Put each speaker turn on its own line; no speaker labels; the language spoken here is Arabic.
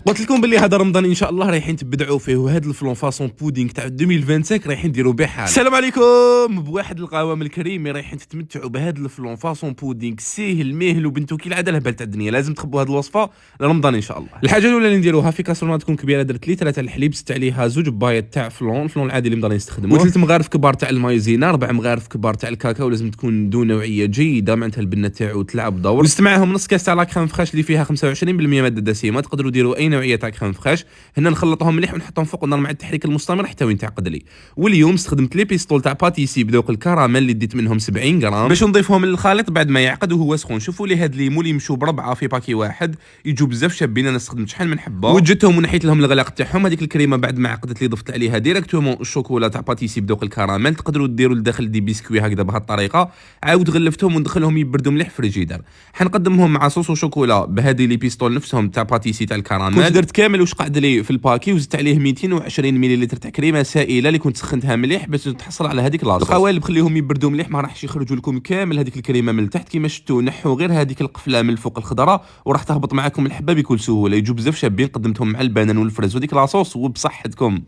قلت لكم باللي هذا رمضان ان شاء الله رايحين تبدعوا فيه، وهذا الفلون فاصون بودينغ تاع 2025 رايحين ديروا به حال. السلام عليكم، بواحد القوام الكريم رايحين تتمتعوا بهذا الفلون فاصون بودينغ ساهل ماهل وبنتو كي العاده الهبال تاع الدنيا. لازم تخبوا هذه الوصفه لرمضان ان شاء الله. الحاجه الاولى اللي نديروها في كاسرونه تكون كبيره، درت لتر تاع الحليب، زدت عليها 2 بوايط تاع الفلون العادي اللي مدارين نستخدموه، و3 مغارف كبار تاع المايزينا، 4 مغارف كبار تاع الكاكاو، لازم تكون ذو نوعيه جيده معناتها البنه تاعو تلعب دور. وزدت معاهم نص كاس تاع لا كريم فريش اللي فيها 25% ماده دسمه. تقدروا ديروا اي نوعيه تاع كريم فريش. هنا نخلطهم مليح ونحطهم فوق النار مع التحريك المستمر حتى وين تعقد لي. واليوم استخدمت لي بيستول تاع باتيسي بذوق الكراميل اللي ديت منهم 70 غرام باش نضيفهم للخليط بعد ما يعقد وهو سخون. شوفوا لي هاد ليمو اللي يمشوا بربعه في باكي واحد يجوا بزاف شابين. انا استخدمت شحال من حبه وجدتهم ونحيت لهم الغلاق تاعهم. هذيك الكريمه بعد ما عقدت لي ضفت عليها ديريكتومون الشوكولا تاع باتيسي بذوق الكراميل. تقدروا ديروا لداخل دي بسكوي هكذا بهذه الطريقه. عاود غلفتهم وندخلهم يبردوا مليح في الفريجيدر. حنقدمهم مع صوص وشوكولا بهذه لي بيستول نفسهم تاع باتيسي تاع الكراميل. درت كامل واش قعد لي في الباكي وزدت عليه 220 مليلتر تاع كريمه سائله اللي كنت سخنتها مليح باش تحصل على هذيك لاصوص. القوالب خليهم يبردوا مليح، ما راحش يخرجوا لكم كامل هذيك الكريمه من تحت كيما شفتوا. نحوا غير هذيك القفله من فوق الخضره وراح تهبط معكم الحبه بكل سهوله. يجوا بزاف شابين. قدمتهم مع البنان والفرز وديك لاصوص وبصحتكم.